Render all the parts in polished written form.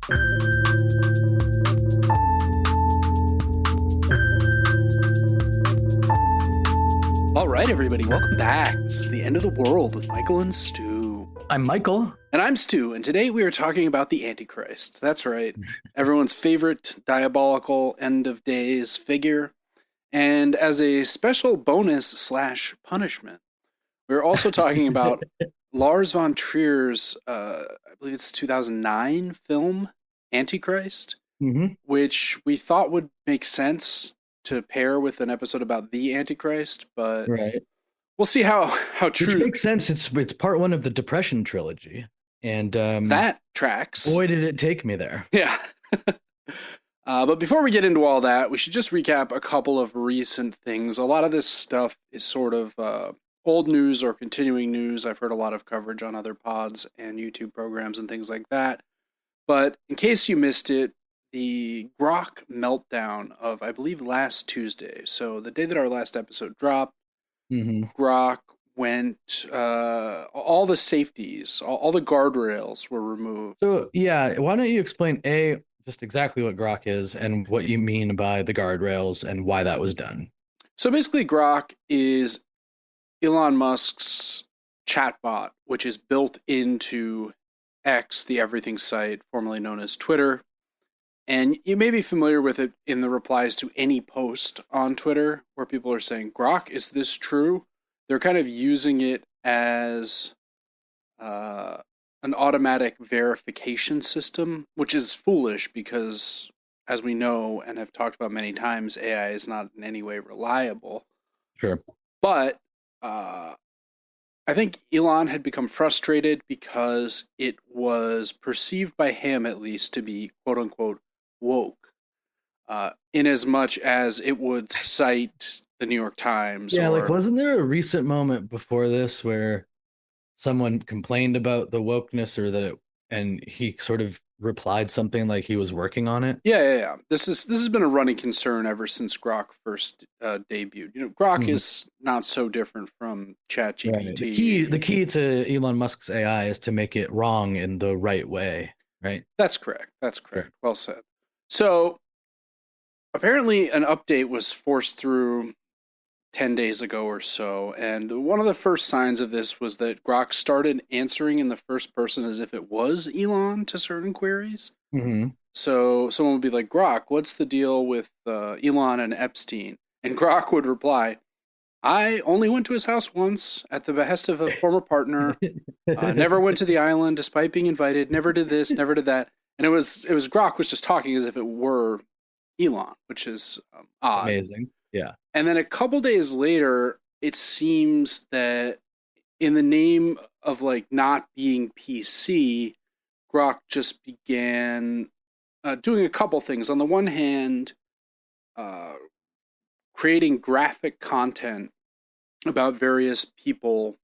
All right, everybody, welcome back. This is The End of the World with Michael and Stu. I'm Michael. And I'm Stu, and today we are talking about the Antichrist. That's right. Everyone's favorite diabolical end-of-days figure. And as a special bonus / punishment, we're also talking about Lars von Trier's, I believe it's 2009 film, Antichrist, which we thought would make sense to pair with an episode about the Antichrist, but we'll see how true. Which makes sense. It's part one of the Depression trilogy, and that tracks. Boy, did it take me there. Yeah. But before we get into all that, we should just recap a couple of recent things. A lot of this stuff is sort of old news or continuing news. I've heard a lot of coverage on other pods and YouTube programs and things like that. But in case you missed it, the Grok meltdown of, I believe, last Tuesday. So the day that our last episode dropped, Grok went, all the safeties, all the guardrails were removed. So, yeah, why don't you explain, just exactly what Grok is and what you mean by the guardrails and why that was done? So basically, Grok is Elon Musk's chatbot, which is built into X, the everything site, formerly known as Twitter. And you may be familiar with it in the replies to any post on Twitter where people are saying, Grok, is this true? They're kind of using it as an automatic verification system, which is foolish because, as we know and have talked about many times, AI is not in any way reliable. Sure. But I think Elon had become frustrated because it was perceived by him, at least, to be quote-unquote woke, in as much as it would cite the New York Times. Yeah, like, wasn't there a recent moment before this where someone complained about the wokeness and he sort of replied something like he was working on it? Yeah. This has been a running concern ever since Grok first debuted. You know, Grok is not so different from ChatGPT. Right. The key to Elon Musk's AI is to make it wrong in the right way, right? That's correct. Sure. Well said. So apparently an update was forced through 10 days ago or so, and one of the first signs of this was that Grok started answering in the first person as if it was Elon to certain queries. So someone would be like, Grok, what's the deal with Elon and Epstein? And Grok would reply, I only went to his house once at the behest of a former partner, never went to the island despite being invited, never did this, never did that. And it was Grok was just talking as if it were Elon, which is odd. Amazing. Yeah. And then a couple days later, it seems that in the name of like not being PC, Grok just began doing a couple things. On the one hand, creating graphic content about various people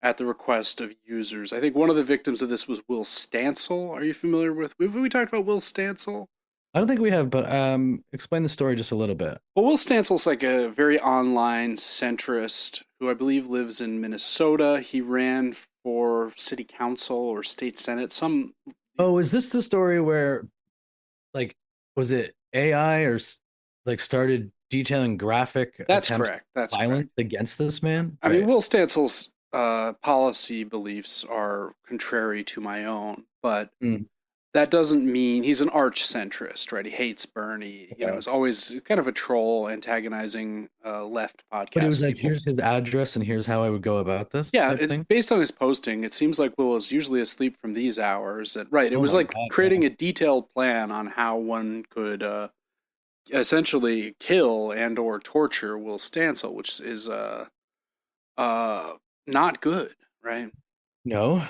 at the request of users. I think one of the victims of this was Will Stancil. Are you familiar with? Have we talked about Will Stancil? I don't think we have, but explain the story just a little bit. Well, Will Stancil's like a very online centrist who I believe lives in Minnesota. He ran for city council or state senate. Oh, is this the story where, like, was it AI or like started detailing graphic? That's correct. That's violence against this man. I mean, Will Stancil's policy beliefs are contrary to my own, but that doesn't mean he's an arch centrist, right? He hates Bernie. You know, is always kind of a troll, antagonizing left podcast. But it was like, here's his address and here's how I would go about this. Yeah, based on his posting, it seems like Will is usually asleep from these hours. It was like creating a detailed plan on how one could essentially kill and or torture Will Stancil, which is not good, right? No,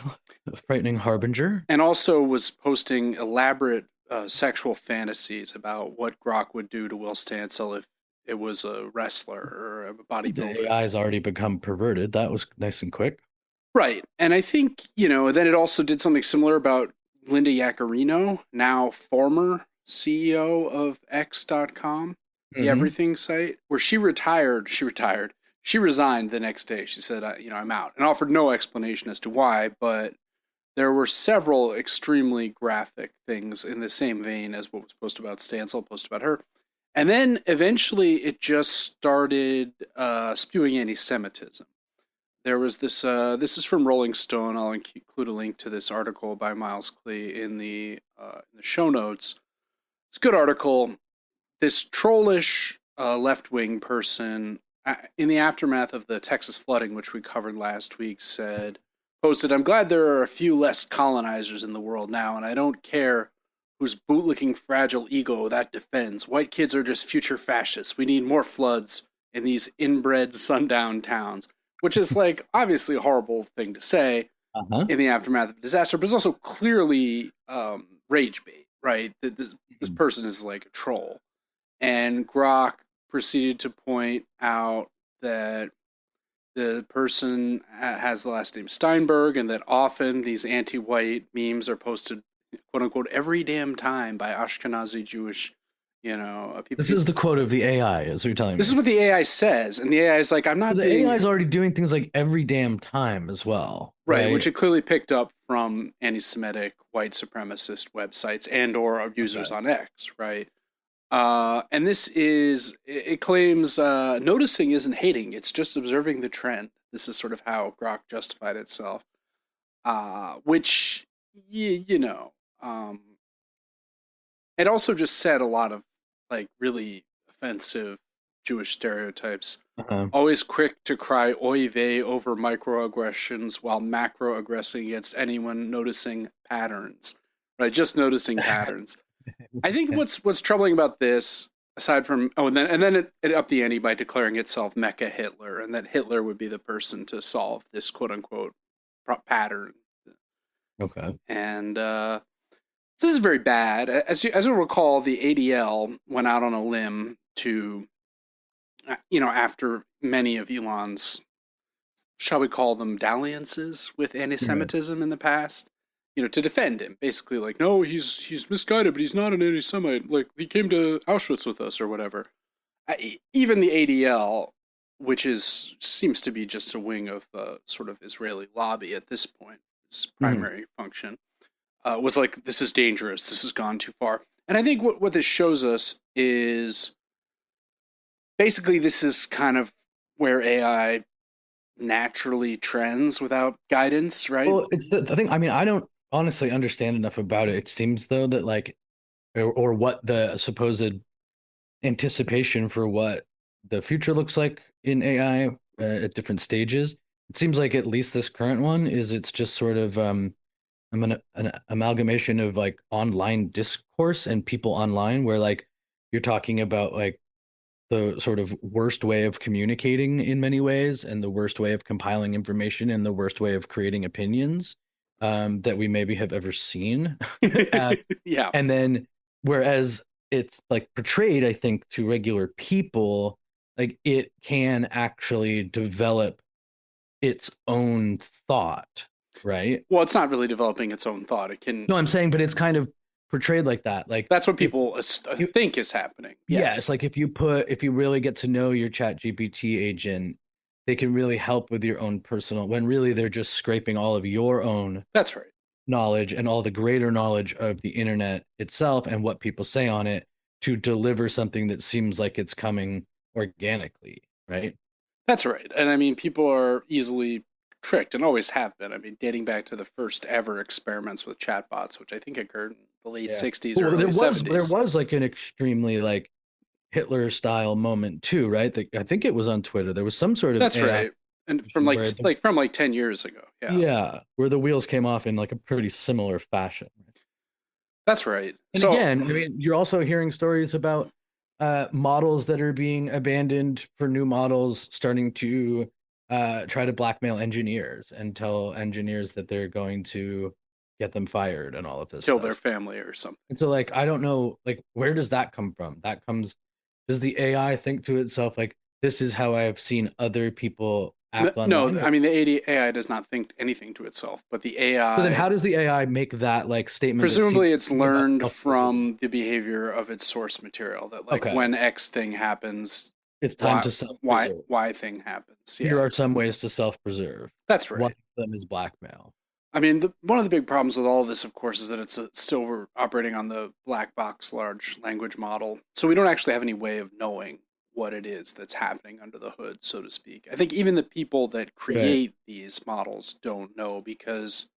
a frightening harbinger. And also was posting elaborate sexual fantasies about what Grok would do to Will Stancil if it was a wrestler or a bodybuilder. The AI's already become perverted. That was nice and quick. Right. And I think, then it also did something similar about Linda Yaccarino, now former CEO of X.com, the everything site, where she retired. She resigned the next day. She said, I'm out, and offered no explanation as to why. But there were several extremely graphic things in the same vein as what was posted about Stancil, posted about her. And then eventually it just started spewing anti-Semitism. There was this, this is from Rolling Stone. I'll include a link to this article by Miles Klee in the show notes. It's a good article. This trollish left-wing person, in the aftermath of the Texas flooding, which we covered last week, posted, "I'm glad there are a few less colonizers in the world now, and I don't care whose bootlicking fragile ego that defends. White kids are just future fascists. We need more floods in these inbred sundown towns," which is like obviously a horrible thing to say in the aftermath of a disaster, but it's also clearly rage bait, right? That this person is like a troll. And Grok proceeded to point out that the person has the last name Steinberg, and that often these anti-white memes are posted, quote unquote, every damn time by Ashkenazi Jewish, people. This is the quote of the AI, as you're telling me. This is what the AI says, and the AI is like, I'm not. The AI is already doing things like every damn time as well, right? Which it clearly picked up from anti-Semitic, white supremacist websites and/or users on X, right? And this is, it claims, noticing isn't hating, it's just observing the trend. This is sort of how Grok justified itself. Which, it also just said a lot of, like, really offensive Jewish stereotypes. Always quick to cry oy vey over microaggressions while macroaggressing against anyone noticing patterns. Right? Just noticing patterns. I think what's troubling about this, aside from and then it upped the ante by declaring itself MechaHitler, and that Hitler would be the person to solve this quote unquote pattern. Okay. And this is very bad. As you'll recall, the ADL went out on a limb to, after many of Elon's, shall we call them, dalliances with anti-Semitism in the past. To defend him, basically, like, no, he's misguided, but he's not an anti-Semite. Like, he came to Auschwitz with us or whatever. Even the ADL, which seems to be just a wing of sort of Israeli lobby at this point, its primary function, was like, this is dangerous. This has gone too far. And I think what this shows us is basically this is kind of where AI naturally trends without guidance, right? Well, it's the thing. I mean, I don't honestly understand enough about it. It seems though that like, or what the supposed anticipation for what the future looks like in AI at different stages. It seems like at least this current one it's just sort of an amalgamation of like online discourse and people online, where like you're talking about like the sort of worst way of communicating in many ways, and the worst way of compiling information, and the worst way of creating opinions that we maybe have ever seen. Yeah. And then whereas it's like portrayed, I think, to regular people, like it can actually develop its own thought, right? Well, it's not really developing its own thought. It can. No, I'm saying, but it's kind of portrayed like that. Like that's what people think is happening. Yes. Yeah, it's like if you really get to know your ChatGPT agent, they can really help with your own personal, when really they're just scraping all of your own that's right knowledge and all the greater knowledge of the internet itself and what people say on it to deliver something that seems like it's coming organically, right? That's right. And I mean, people are easily tricked and always have been. I mean, dating back to the first ever experiments with chatbots, which I think occurred in the late 60s or early 70s. There was like an extremely like Hitler style moment too, right? I think it was on Twitter. There was some sort of that's right, and from like 10 years ago. Yeah, where the wheels came off in like a pretty similar fashion. That's right. And so, again, I mean, you're also hearing stories about models that are being abandoned for new models, starting to try to blackmail engineers and tell engineers that they're going to get them fired and all of this, kill their family or something. And so, like, I don't know, like, where does that come from? Does the AI think to itself, like, this is how I have seen other people act online? No, I mean, the AI does not think anything to itself, but the AI... So then how does the AI make that, like, statement? Presumably it's learned from the behavior of its source material, that, like, when X thing happens... It's time to self-preserve. Y thing happens. Yeah. Here are some ways to self-preserve. That's right. One of them is blackmail. I mean, one of the big problems with all of this, of course, is that still we're operating on the black box large language model. So we don't actually have any way of knowing what it is that's happening under the hood, so to speak. I think even the people that Right. create these models don't know because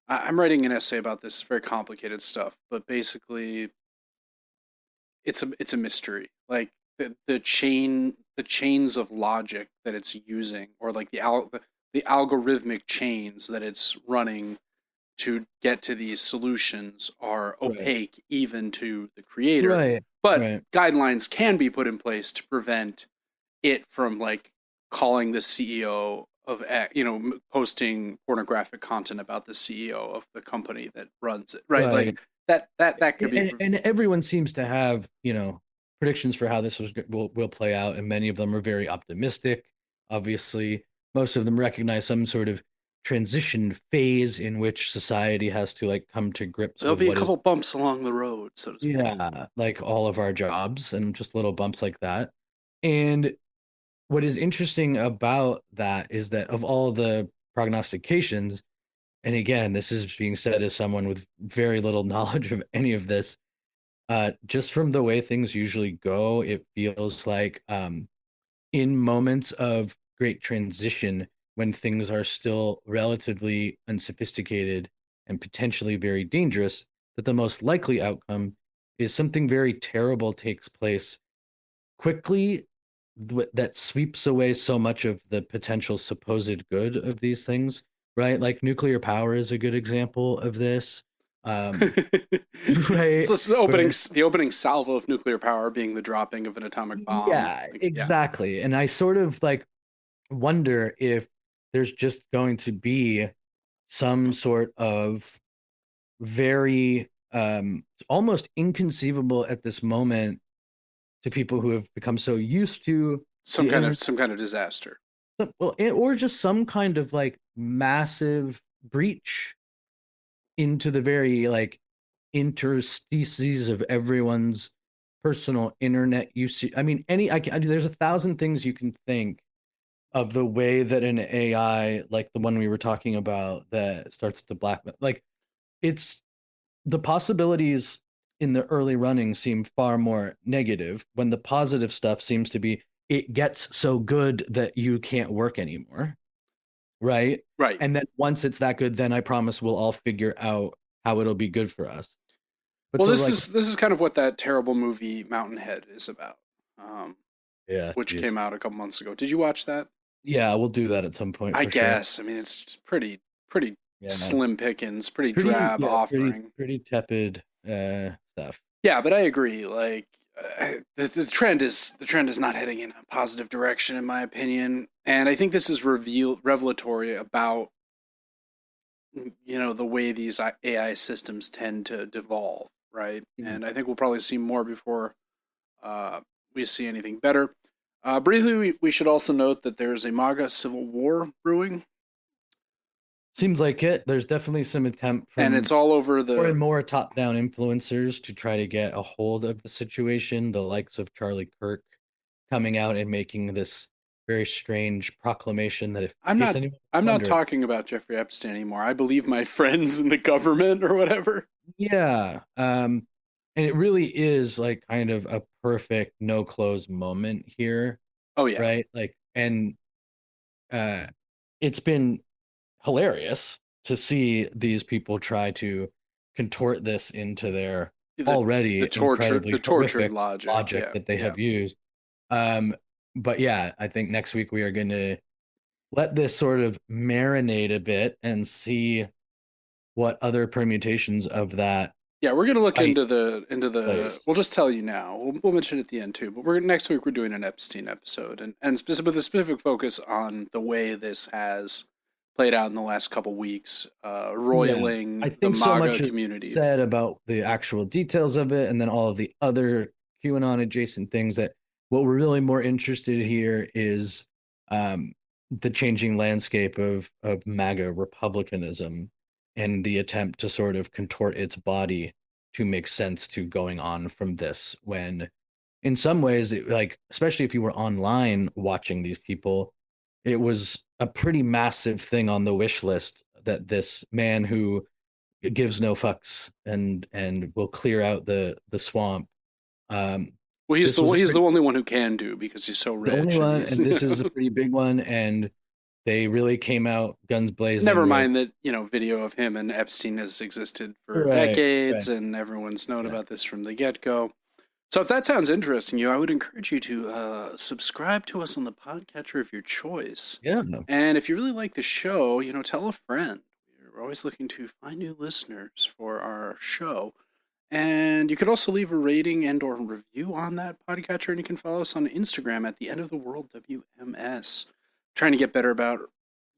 I'm writing an essay about this very complicated stuff, but basically it's a mystery. Like the chains of logic that it's using, or like the algorithmic chains that it's running to get to these solutions are Right. opaque even to the creator. Right. But Right. guidelines can be put in place to prevent it from like calling the CEO of posting pornographic content about the CEO of the company that runs it, right? Like Right. that could be. And everyone seems to have, predictions for how will play out, and many of them are very optimistic. Obviously, most of them recognize some sort of transition phase in which society has to like come to grips There'll with be a what is, couple bumps along the road, so to speak. yeah, like all of our jobs and just little bumps like that. And what is interesting about that is that of all the prognostications, and again, this is being said as someone with very little knowledge of any of this, just from the way things usually go, it feels like in moments of great transition, when things are still relatively unsophisticated and potentially very dangerous, that the most likely outcome is something very terrible takes place quickly that sweeps away so much of the potential supposed good of these things, right? Like nuclear power is a good example of this. Um, It's right? just Where the opening salvo of nuclear power being the dropping of an atomic bomb. Yeah, Like, yeah, exactly. And I sort of like wonder if there's just going to be some sort of very almost inconceivable at this moment to people who have become so used to the internet, some kind of disaster. well, or just some kind of like massive breach into the very like interstices of everyone's personal internet usage. I mean, there's 1,000 things you can think of the way that an AI, like the one we were talking about, that starts to blackmail. Like, it's the possibilities in the early running seem far more negative when the positive stuff seems to be it gets so good that you can't work anymore, right? Right. And then once it's that good, then I promise we'll all figure out how it'll be good for us. But Well, so like, this is kind of what that terrible movie Mountainhead is about, um, yeah, which geez. came out a couple months ago. Did you watch that? Yeah, we'll do that at some point I for sure. guess. I mean, it's just pretty Yeah. slim pickings, pretty drab offering. Pretty tepid stuff. Yeah, but I agree. Like the trend is not heading in a positive direction, in my opinion. And I think this is revelatory about the way these AI systems tend to devolve, right? Mhm. And I think we'll probably see more before uh, we see anything better. Briefly, we should also note that there's a MAGA Civil War brewing, Seems like it. There's definitely some attempt and it's from all over more and the. more top-down influencers to try to get a hold of the situation. The likes of Charlie Kirk coming out and making this very strange proclamation that, if I'm in case not. anyone's I'm not wondering, talking about Jeffrey Epstein anymore. I believe my friends in the government or whatever. yeah, and it really is like kind of a perfect no close moment here, Oh yeah, right? Like, and uh, it's been hilarious to see these people try to contort this into their the already incredibly the tortured horrific logic. logic Yeah, that they yeah. have used. Um, but yeah, I think next week we are going to let this sort of marinate a bit and see what other permutations of that Yeah, we're gonna look might into the. place. We'll just tell you now. We'll mention it at the end too. But we're next week we're doing an Epstein episode, and with a specific focus on the way this has played out in the last couple weeks, Yeah, I roiling the think so much MAGA is community. said about the actual details of it, and then all of the other QAnon adjacent things. That what we're really more interested here is um, the changing landscape of MAGA republicanism and the attempt to sort of contort its body to make sense to going on from this. When, in some ways, like especially if you were online watching these people, it was a pretty massive thing on the wish list that this man who gives no fucks and will clear out the swamp. Well, This was he's the only one who can do because he's so the only rich, and one, he's and this is a pretty big one, and they really came out guns blazing never with mind that video of him and Epstein has existed for right, decades, right. and everyone's known Yeah. about this from the get go. So if that sounds interesting to you, I would encourage you to subscribe to us on the podcatcher of your choice. Yeah, no. And if you really like the show, tell a friend. We're always looking to find new listeners for our show. And you could also leave a rating and or review on that podcatcher, and you can follow us on Instagram at the end of the world WMS. Trying to get better about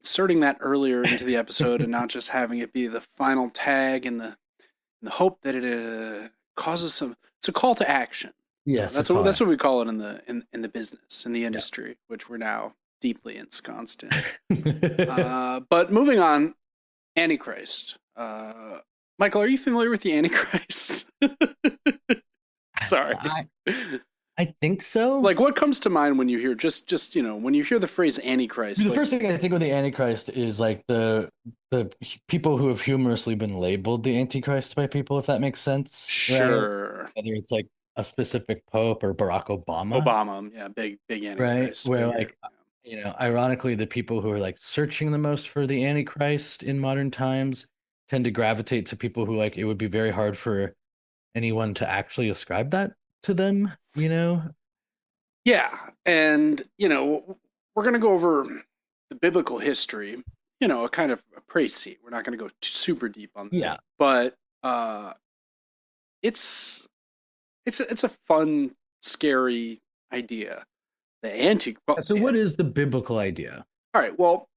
inserting that earlier into the episode and not just having it be the final tag in the hope that it causes some. It's a call to action. Yes, That's what we call it in the business, in the industry, which we're now deeply ensconced in. But moving on, Antichrist. Michael, are you familiar with the Antichrist? Sorry. I think so. Like, what comes to mind when you hear when you hear the phrase Antichrist? The first thing I think of the Antichrist is like the people who have humorously been labeled the Antichrist by people, if that makes sense. Sure. Right? Whether it's like a specific pope or Barack Obama. Obama, yeah, big Antichrist. Right? Where like ironically, the people who are like searching the most for the Antichrist in modern times tend to gravitate to people who like it would be very hard for anyone to actually ascribe that to them, Yeah, and we're gonna go over the biblical history, a kind of a précis. We're not gonna go super deep on that. Yeah. But it's a fun, scary idea. So what is the biblical idea? All right, well,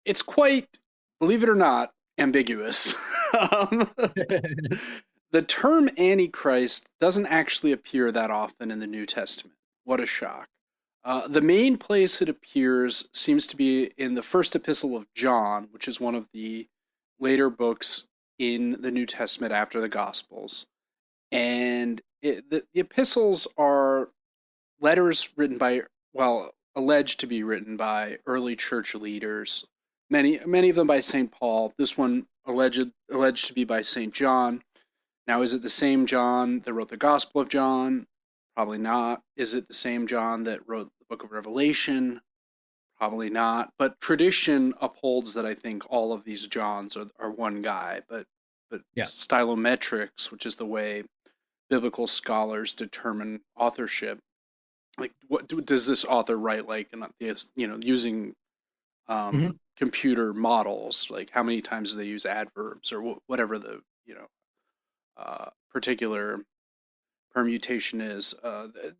it's quite, believe it or not, ambiguous. The term Antichrist doesn't actually appear that often in the New Testament. What a shock. The main place it appears seems to be in the first epistle of John, which is one of the later books in the New Testament after the Gospels. And the epistles are letters written by, alleged to be written by early church leaders. Many of them by St. Paul. This one alleged to be by St. John. Now, is it the same John that wrote the Gospel of John? Probably not. Is it the same John that wrote the book of Revelation? Probably not. But tradition upholds that I think all of these Johns are one guy. But yeah. Stylometrics, which is the way biblical scholars determine authorship, like what does this author write like, using computer models, like how many times do they use adverbs or whatever the particular permutation is.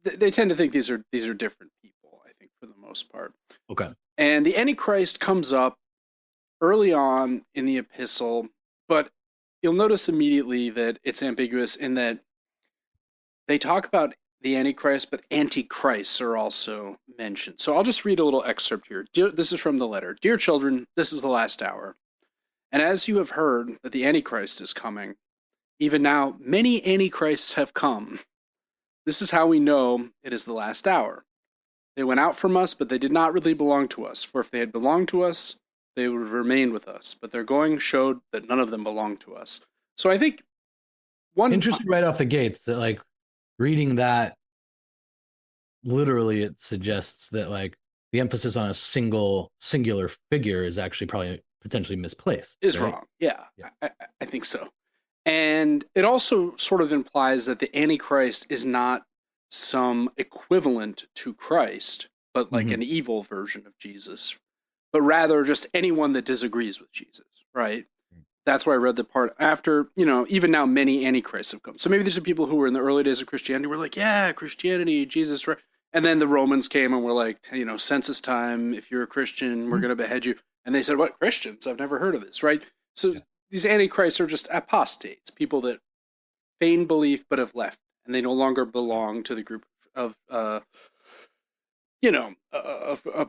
They tend to think these are different people, I think, for the most part. Okay. And the Antichrist comes up early on in the epistle, but you'll notice immediately that it's ambiguous in that they talk about the Antichrist, but antichrists are also mentioned. So I'll just read a little excerpt here. This is from the letter. Dear children, this is the last hour. And as you have heard that the Antichrist is coming, even now many antichrists have come. This is how we know it is the last hour. They went out from us, but they did not really belong to us. For if they had belonged to us, they would have remained with us. But their going showed that none of them belonged to us. So I think interesting right off the gates that like reading that literally it suggests that like the emphasis on a singular figure is actually probably potentially misplaced. Is right? Wrong. Yeah. I think so. And it also sort of implies that the Antichrist is not some equivalent to Christ, but like an evil version of Jesus, but rather just anyone that disagrees with Jesus, right? That's why I read the part after, even now many antichrists have come. So maybe there's some people who were in the early days of Christianity were like, yeah, Christianity, Jesus, right? And then the Romans came and were like, census time, if you're a Christian, we're going to behead you. And they said, what, Christians? I've never heard of this, right? So these antichrists are just apostates, people that feign belief but have left, and they no longer belong to the group of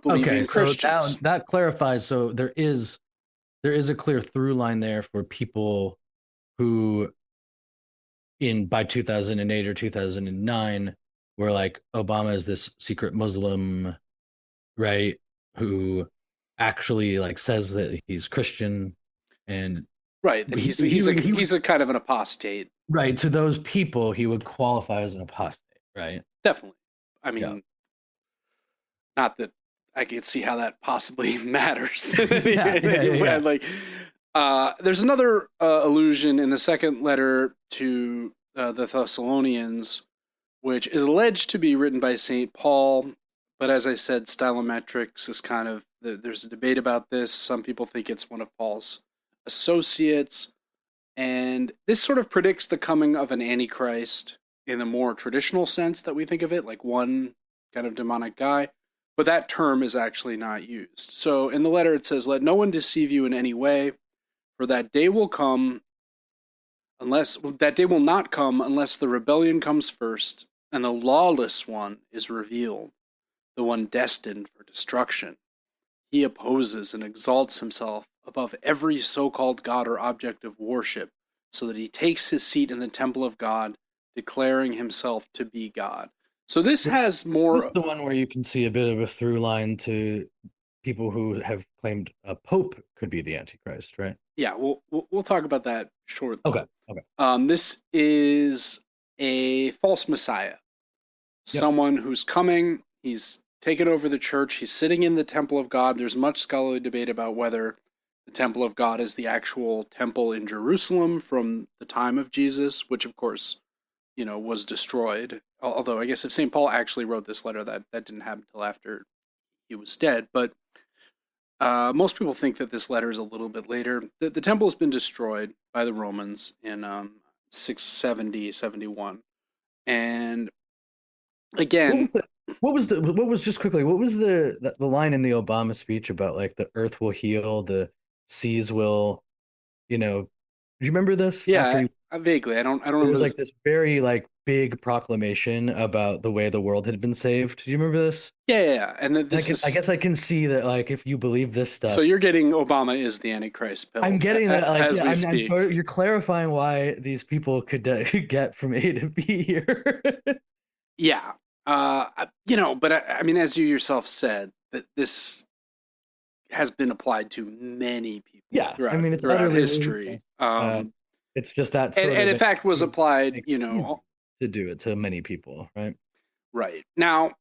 believing Christians. So that clarifies. So there is a clear through line there for people who by 2008 or 2009 were like, Obama is this secret Muslim, right? Who actually like says that he's Christian. and Right. That he's a kind of an apostate. right. To those people, he would qualify as an apostate, right? Definitely. I mean, Yeah. not that I can see how that possibly matters. Yeah. Like, there's another allusion in the second letter to the Thessalonians, which is alleged to be written by St. Paul. But as I said, stylometrics is kind of, there's a debate about this. Some people think it's one of Paul's associates. And this sort of predicts the coming of an antichrist in the more traditional sense that we think of it, like one kind of demonic guy. But that term is actually not used. So in the letter it says, "Let no one deceive you in any way, for that day will come that day will not come unless the rebellion comes first and the lawless one is revealed, the one destined for destruction. He opposes and exalts himself above every so-called God or object of worship, so that he takes his seat in the temple of God, declaring himself to be God." So this has more... This is the one where you can see a bit of a through line to people who have claimed a pope could be the Antichrist, right? Yeah, we'll talk about that shortly. Okay. This is a false messiah. Someone who's coming, he's taken over the church, he's sitting in the temple of God. There's much scholarly debate about whether the temple of God is the actual temple in Jerusalem from the time of Jesus, which of course, was destroyed. Although I guess if St. Paul actually wrote this letter, that didn't happen until after he was dead. But most people think that this letter is a little bit later. The temple has been destroyed by the Romans in 670, 71. And again... What was the line in the Obama speech about like the earth will heal, the seas will, do you remember this? Yeah, vaguely. I don't remember. It was like this very like big proclamation about the way the world had been saved. Do you remember this? Yeah. And I guess I can see that like if you believe this stuff. So you're getting Obama is the Antichrist pill. I'm getting that as we speak. so you're clarifying why these people could get from A to B here. Yeah. But I mean, as you yourself said, that this has been applied to many people. Yeah, I mean, it's throughout history. It's just that and in fact was applied, to do it to many people, right? Right. Now,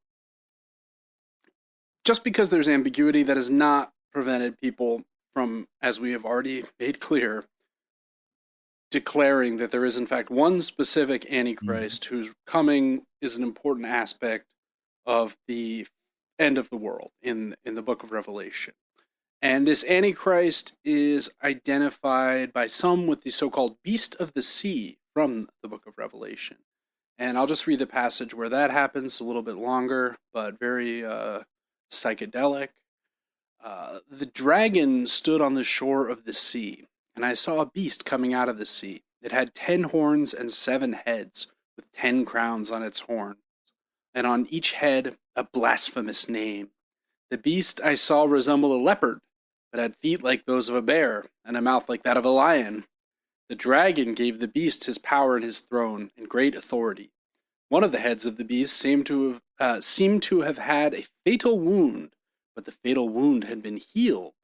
just because there's ambiguity, that has not prevented people from, as we have already made clear, declaring that there is in fact one specific Antichrist whose coming is an important aspect of the end of the world in the book of Revelation. And this Antichrist is identified by some with the so-called beast of the sea from the book of Revelation. And I'll just read the passage where that happens, a little bit longer, but very psychedelic. "The dragon stood on the shore of the sea, and I saw a beast coming out of the sea. It had 10 horns and 7 heads, with 10 crowns on its horns, and on each head a blasphemous name. The beast I saw resembled a leopard, but had feet like those of a bear, and a mouth like that of a lion. The dragon gave the beast his power and his throne, and great authority. One of the heads of the beast seemed to have had a fatal wound, but the fatal wound had been healed.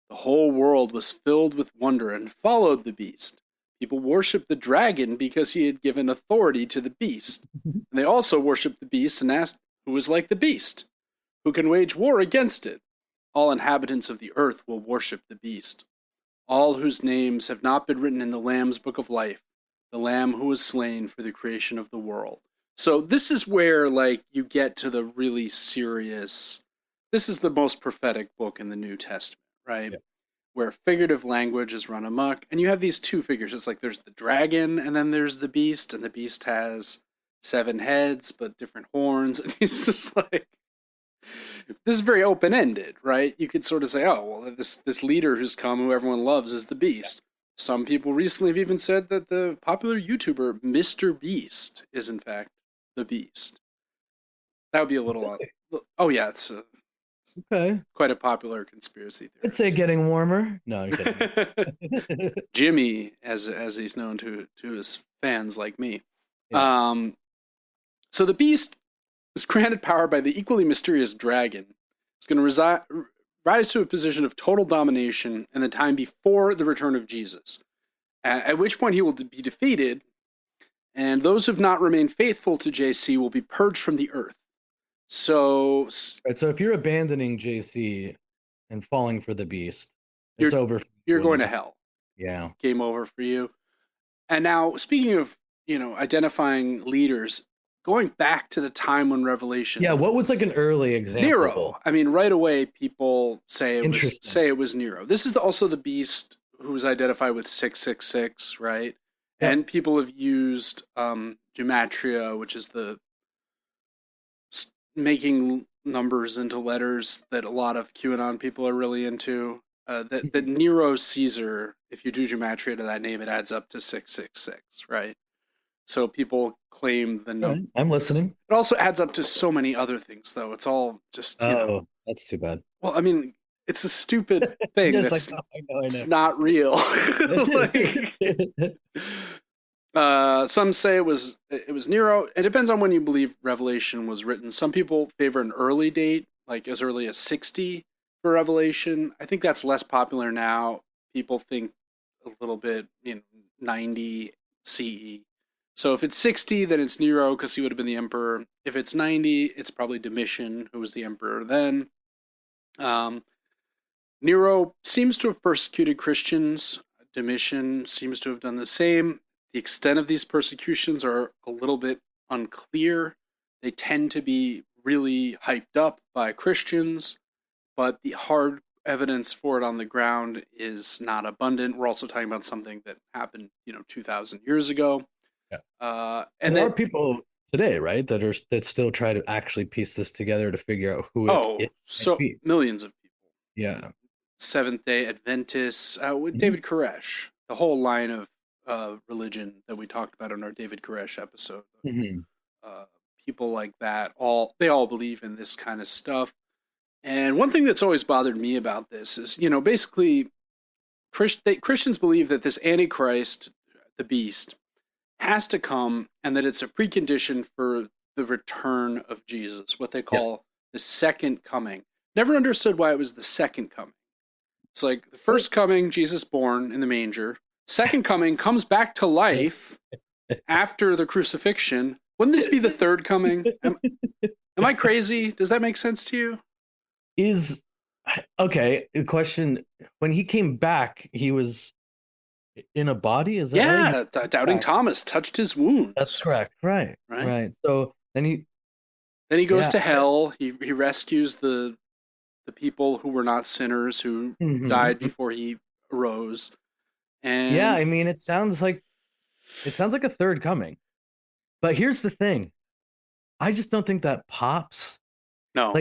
The whole world was filled with wonder and followed the beast. People worshipped the dragon because he had given authority to the beast. And they also worshipped the beast and asked, 'Who is like the beast? Who can wage war against it?' All inhabitants of the earth will worship the beast. All whose names have not been written in the Lamb's book of life, the Lamb who was slain for the creation of the world." So this is where, like, you get to the really serious... This is the most prophetic book in the New Testament, right? Yeah. Where figurative language is run amok. And you have these two figures. It's like there's the dragon, and then there's the beast, and the beast has 7 heads, but different horns. And it's just like... This is very open-ended, right? You could sort of say, oh, well, this leader who's come, who everyone loves, is the beast. Some people recently have even said that the popular YouTuber Mr. Beast is, in fact, the beast. That would be a little... Oh, yeah, it's okay. Quite a popular conspiracy theory. I'd say getting warmer. No, I'm kidding. Jimmy, as he's known to his fans like me. Yeah. So the beast was granted power by the equally mysterious dragon. It's going to rise to a position of total domination in the time before the return of Jesus, at which point he will be defeated, and those who have not remained faithful to JC will be purged from the earth. So, right, so if you're abandoning JC and falling for the beast, it's over. You're going to hell. Yeah. Game over for you. And now, speaking of, identifying leaders, going back to the time when Revelation. Yeah, what was like an early example? Nero. I mean, right away, people say it was Nero. This is also the beast who was identified with 666, right? Yep. And people have used gematria, which is the making numbers into letters that a lot of QAnon people are really into. That Nero Caesar, if you do gematria to that name, it adds up to 666, right? So people claim the number. I'm listening. It also adds up to so many other things, though. It's all just, that's too bad. Well, I mean, it's a stupid thing. Yes, I know. It's not real. Some say it was Nero. It depends on when you believe Revelation was written. Some people favor an early date, like as early as 60 for Revelation. I think that's less popular now. People think a little bit, 90 CE. So if it's 60, then it's Nero because he would have been the emperor. If it's 90, it's probably Domitian, who was the emperor then. Nero seems to have persecuted Christians. Domitian seems to have done the same. The extent of these persecutions are a little bit unclear. They tend to be really hyped up by Christians, but the hard evidence for it on the ground is not abundant. We're also talking about something that happened, 2,000 years ago. Yeah. And there are people today, right, that still try to actually piece this together to figure out who it might be. Millions of people. Yeah. Seventh-day Adventists, with David Koresh, the whole line of religion that we talked about in our David Koresh episode. People like that, they all believe in this kind of stuff. And one thing that's always bothered me about this is, basically, Christians believe that this Antichrist, the beast, has to come, and that it's a precondition for the return of Jesus, what they call the second coming. Never understood why it was the second coming. It's like the first coming, Jesus born in the manger. Second coming comes back to life after the crucifixion. Wouldn't this be the third coming? Am I crazy? Does that make sense to you? Okay, the question, when he came back, he was in a body? Is that right? Doubting Thomas touched his wounds. That's correct. Right. So then he goes to hell. He rescues the people who were not sinners, who died before he arose. And I mean, it sounds like a third coming. But here's the thing. I just don't think that pops. No.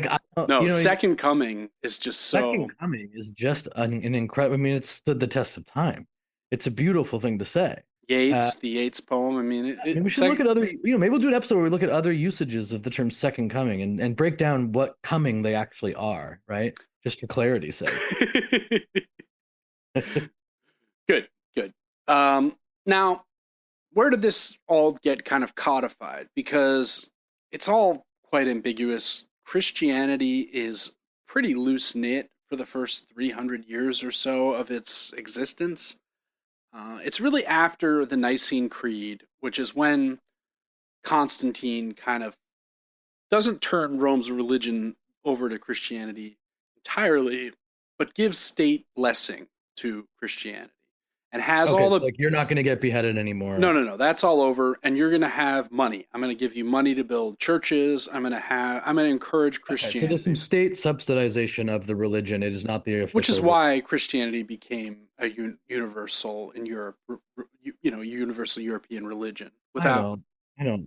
Second coming is just so. Second coming is just an incredible. I mean, it stood the test of time. It's a beautiful thing to say. The Yeats poem. I mean, maybe we should look at other. Maybe we'll do an episode where we look at other usages of the term "second coming" and break down what coming they actually are. Right, just for clarity's sake. Good. Now, where did this all get kind of codified? Because it's all quite ambiguous. Christianity is pretty loose-knit for the first 300 years or so of its existence. It's really after the Nicene Creed, which is when Constantine kind of doesn't turn Rome's religion over to Christianity entirely, but gives state blessing to Christianity. And has all the... like, you're not going to get beheaded anymore. No. That's all over. And you're going to have money. I'm going to give you money to build churches. I'm going to encourage Christianity. So there's some state subsidization of the religion. It is not the official... Which is why Christianity became a universal in Europe, universal European religion. Without... I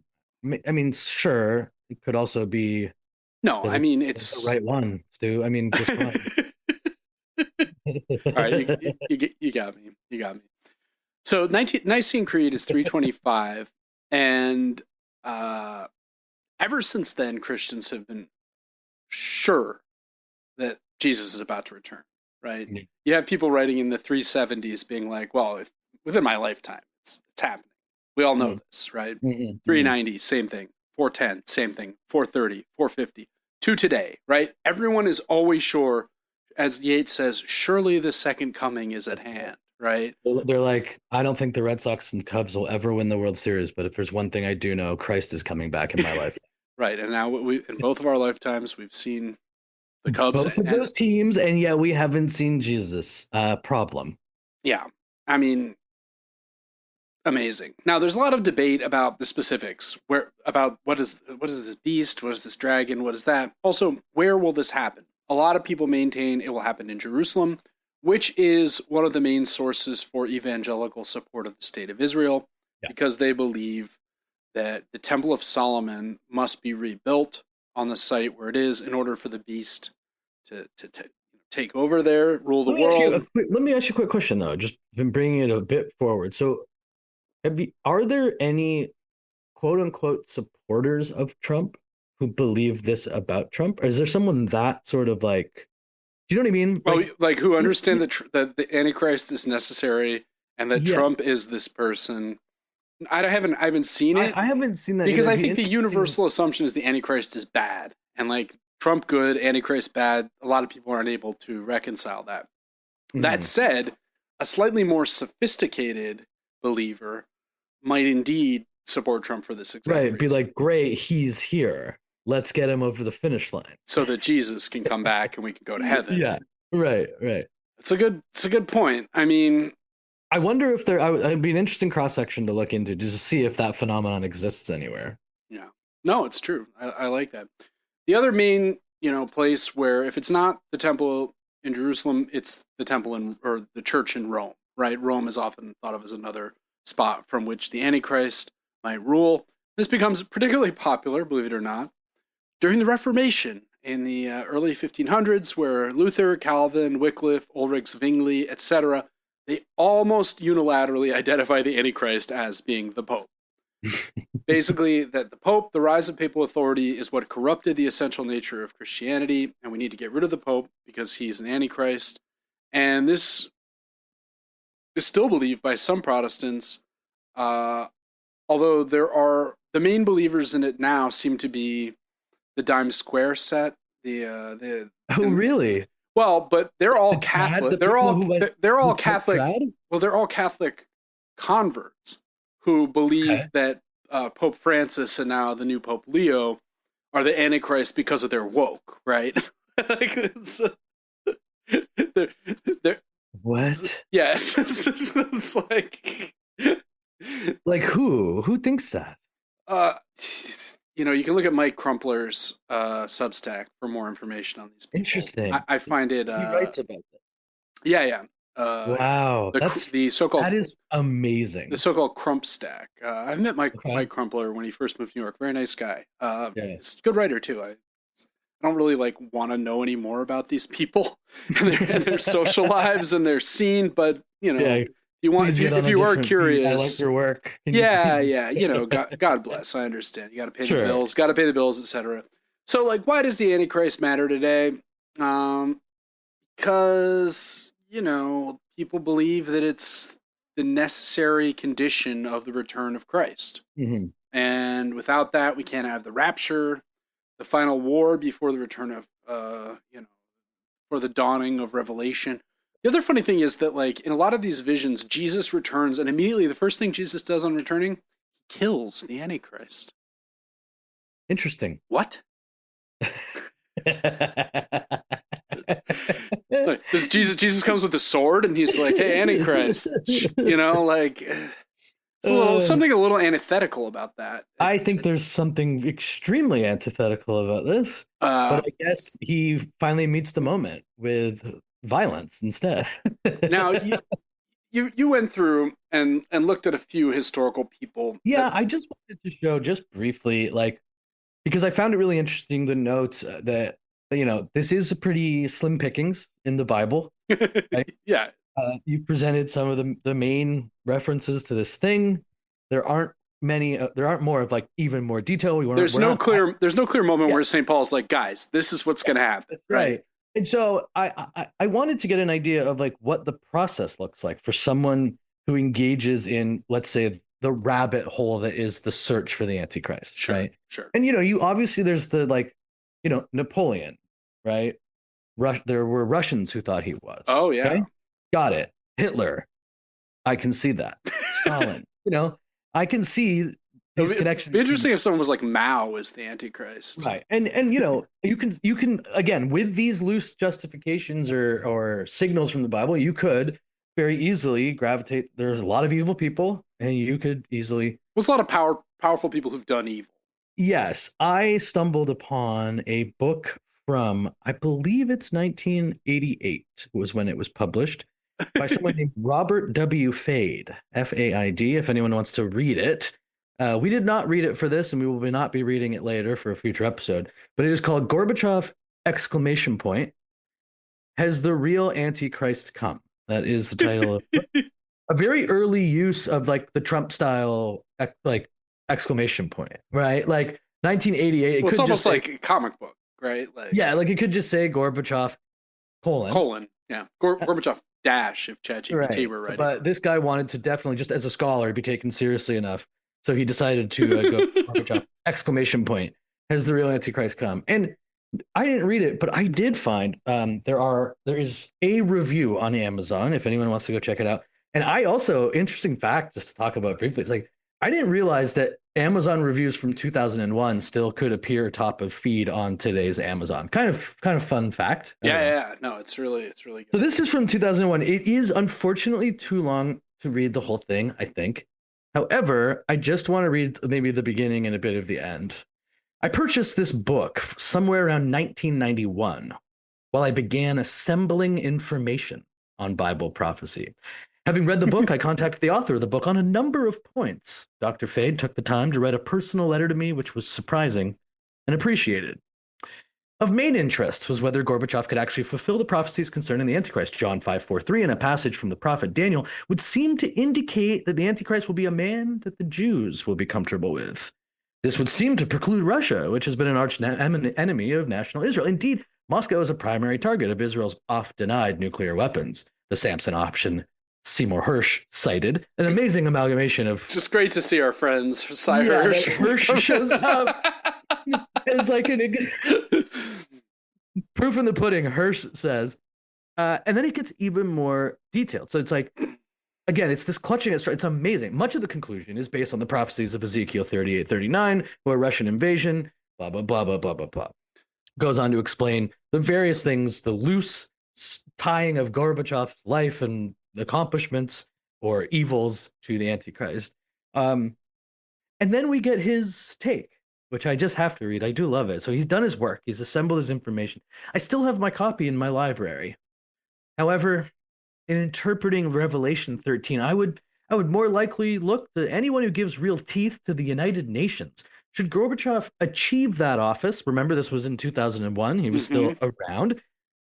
mean, sure. It could also be... No, I mean, it's... the right one, Stu. I mean, just one. All right, you got me. So Nicene Creed is 325, and ever since then, Christians have been sure that Jesus is about to return, right? Mm-hmm. You have people writing in the 370s being like, well, within my lifetime, it's happening. We all know this, right? 390, same thing. 410, same thing. 430, 450, to today, right? Everyone is always sure as Yates says, surely the second coming is at hand, right? They're like, I don't think the Red Sox and Cubs will ever win the World Series, but if there's one thing I do know, Christ is coming back in my life. Right. And now we in both of our lifetimes we've seen the Cubs Both of those teams, and yet we haven't seen Jesus. Problem. yeah. I mean, amazing. Now there's a lot of debate about the specifics, about what is this beast, what is this dragon, what is that? Also, where will this happen? A lot of people maintain it will happen in Jerusalem, which is one of the main sources for evangelical support of the state of Israel, because they believe that the Temple of Solomon must be rebuilt on the site where it is in order for the beast to take over there, rule the world. Let me ask you a quick question, though, just been bringing it a bit forward. So are there any quote unquote supporters of Trump who believe this about Trump? Or is there someone that sort of like, do you know what I mean? Like who understand that the Antichrist is necessary and that Trump is this person? I haven't seen it. I haven't seen that because I think the universal assumption is the Antichrist is bad, and like Trump good, Antichrist bad. A lot of people aren't able to reconcile that. Mm-hmm. That said, a slightly more sophisticated believer might indeed support Trump for this exact reason. Be like, great, he's here. Let's get him over the finish line so that Jesus can come back and we can go to heaven. Yeah, right. It's a good point. I mean, I wonder if it'd be an interesting cross section to look into just to see if that phenomenon exists anywhere. Yeah, no, it's true. I like that. The other main, place where if it's not the temple in Jerusalem, it's the temple or the church in Rome, right? Rome is often thought of as another spot from which the Antichrist might rule. This becomes particularly popular, believe it or not, during the Reformation in the early 1500s, where Luther, Calvin, Wycliffe, Ulrich Zwingli, etc., they almost unilaterally identify the Antichrist as being the Pope. Basically, that the Pope, the rise of papal authority, is what corrupted the essential nature of Christianity, and we need to get rid of the Pope because he's an Antichrist. And this is still believed by some Protestants, although the main believers in it now seem to be the Dime Square set. Really? Well, but they're all Catholic. They're all Catholic. Well, they're all Catholic converts who believe that Pope Francis and now the new Pope Leo are the Antichrist because of their woke, right? They're what? Yes, it's like who thinks that? You can look at Mike Crumpler's Substack for more information on these people. Interesting. I find it. He writes about this. Yeah. Wow, the so-called that is amazing. The so-called Crump Stack. I've met Mike Crumpler when he first moved to New York. Very nice guy. He's a good writer too. I don't really want to know any more about these people and their social lives and their scene, but if you are curious, I like your work. God bless. I understand. You got to pay the bills. Got to pay the bills, etc. So, why does the Antichrist matter today? Because people believe that it's the necessary condition of the return of Christ, and without that, we can't have the rapture, the final war before the return of, for the dawning of Revelation. The other funny thing is that, in a lot of these visions, Jesus returns, and immediately the first thing Jesus does on returning, he kills the Antichrist. Interesting. What? Jesus comes with a sword, and he's like, "Hey, Antichrist," it's something a little antithetical about that. I think there's something extremely antithetical about this, but I guess he finally meets the moment with violence instead. Now, you went through and looked at a few historical people. Yeah, I just wanted to show just briefly, because I found it really interesting, the notes that, this is a pretty slim pickings in the Bible. Right? Yeah. You presented some of the main references to this thing. There aren't many. There aren't more of even more detail. There's no clear moment where St. Paul's like, guys, this is what's going to happen. Right. And so I wanted to get an idea of what the process looks like for someone who engages in, let's say, the rabbit hole that is the search for the Antichrist. Sure, right. Sure. And you obviously there's the Napoleon, right? there were Russians who thought he was. Oh, yeah. Okay? Got it. Hitler. I can see that. Stalin. I can see these connections. It'd be interesting if someone was like Mao is the Antichrist. Right. And you can again, with these loose justifications or signals from the Bible, you could very easily gravitate. There's a lot of evil people, and you could easily. There's a lot of powerful people who've done evil. Yes, I stumbled upon a book from, I believe it's 1988 was when it was published, by someone named Robert W. Fade, F-A-I-D, if anyone wants to read it. We did not read it for this, and we will not be reading it later for a future episode, but it is called Gorbachev, ! Has the real Antichrist come? That is the title of a very early use of like the Trump style, like exclamation point, right? Like 1988. Well, it's almost like a comic book, right? Like, yeah, like it could just say Gorbachev, colon. Yeah. Gorbachev dash if ChatGPT were writing. But this guy wanted to definitely, just as a scholar, be taken seriously enough. So he decided to go Gorbachev, ! Has the real Antichrist come? And I didn't read it, but I did find there is a review on Amazon if anyone wants to go check it out. And I also, interesting fact, just to talk about briefly, it's like I didn't realize that Amazon reviews from 2001 still could appear top of feed on today's Amazon. Kind of fun fact. Yeah. No, it's really good. So this is from 2001. It is unfortunately too long to read the whole thing, I think. However, I just want to read maybe the beginning and a bit of the end. I purchased this book somewhere around 1991 while I began assembling information on Bible prophecy. Having read the book, I contacted the author of the book on a number of points. Dr. Fade took the time to write a personal letter to me, which was surprising and appreciated. Of main interest was whether Gorbachev could actually fulfill the prophecies concerning the Antichrist. John 5:4-3 and a passage from the prophet Daniel would seem to indicate that the Antichrist will be a man that the Jews will be comfortable with. This would seem to preclude Russia, which has been an arch enemy of national Israel. Indeed, Moscow is a primary target of Israel's oft-denied nuclear weapons. The Samson option, Seymour Hersh cited, an amazing amalgamation of... Just great to see our friends, Hirsch. Hersh shows up. It's like proof in the pudding, Hersh says. And then it gets even more detailed. So it's like, again, it's this clutching at straws. It's amazing. Much of the conclusion is based on the prophecies of Ezekiel 38:39, or Russian invasion, blah, blah, blah, blah, blah, blah, blah. Goes on to explain the various things, the loose tying of Gorbachev's life and accomplishments or evils to the Antichrist. And then we get his take, which I just have to read. I do love it. So he's done his work. He's assembled his information. I still have my copy in my library. However, in interpreting Revelation 13, I would more likely look to anyone who gives real teeth to the United Nations. Should Gorbachev achieve that office, remember this was in 2001, he was still around,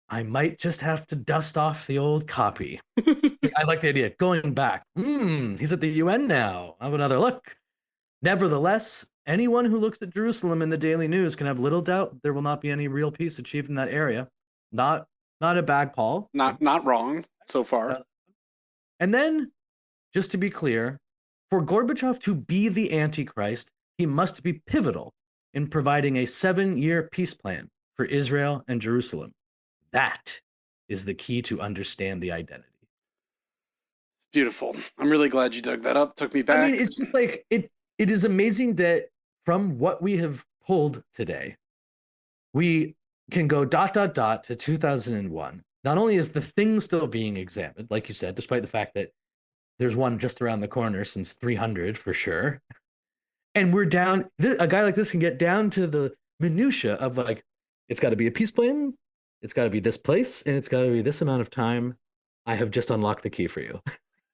I might just have to dust off the old copy. I like the idea. Going back. He's at the UN now. I'll have another look. Nevertheless, anyone who looks at Jerusalem in the Daily News can have little doubt there will not be any real peace achieved in that area. Not a bad call. Not wrong so far. And then, just to be clear, for Gorbachev to be the Antichrist, he must be pivotal in providing a 7-year peace plan for Israel and Jerusalem. That is the key to understand the identity. Beautiful. I'm really glad you dug that up. Took me back. I mean, it's just like it is amazing that from what we have pulled today, we can go ... to 2001. Not only is the thing still being examined, like you said, despite the fact that there's one just around the corner since 300 for sure. And we're down, a guy like this can get down to the minutia of like, it's got to be a peace plan, it's got to be this place, and it's got to be this amount of time. I have just unlocked the key for you.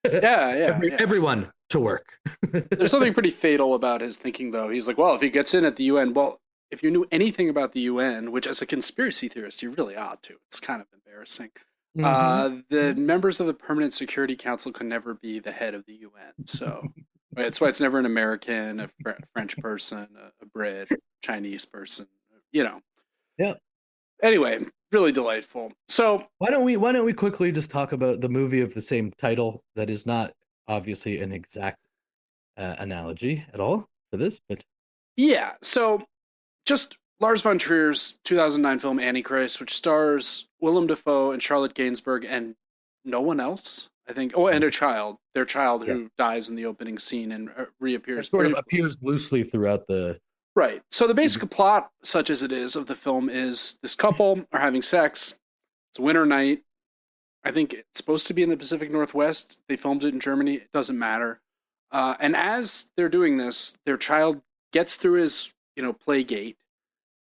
Yeah. Everyone to work. There's something pretty fatal about his thinking, though. He's like, well, if he gets in at the UN, well, if you knew anything about the UN, which as a conspiracy theorist, you really ought to. It's kind of embarrassing. The members of the Permanent Security Council can never be the head of the UN. So that's why it's never an American, a French person, a Brit, Chinese person, Yeah. Anyway, really delightful. So why don't we quickly just talk about the movie of the same title that is not obviously an exact analogy at all for this, but yeah. So just Lars von Trier's 2009 film Antichrist, which stars Willem Dafoe and Charlotte Gainsbourg and no one else, I think. Oh, and a child, their child Yeah. who dies in the opening scene and It reappears sort of briefly. appears loosely throughout the. Right. So the basic plot, such as it is, of the film is this couple are having sex. It's a winter night. I think it's supposed to be in the Pacific Northwest. They filmed it in Germany. It doesn't matter. And as they're doing this, their child gets through his, play gate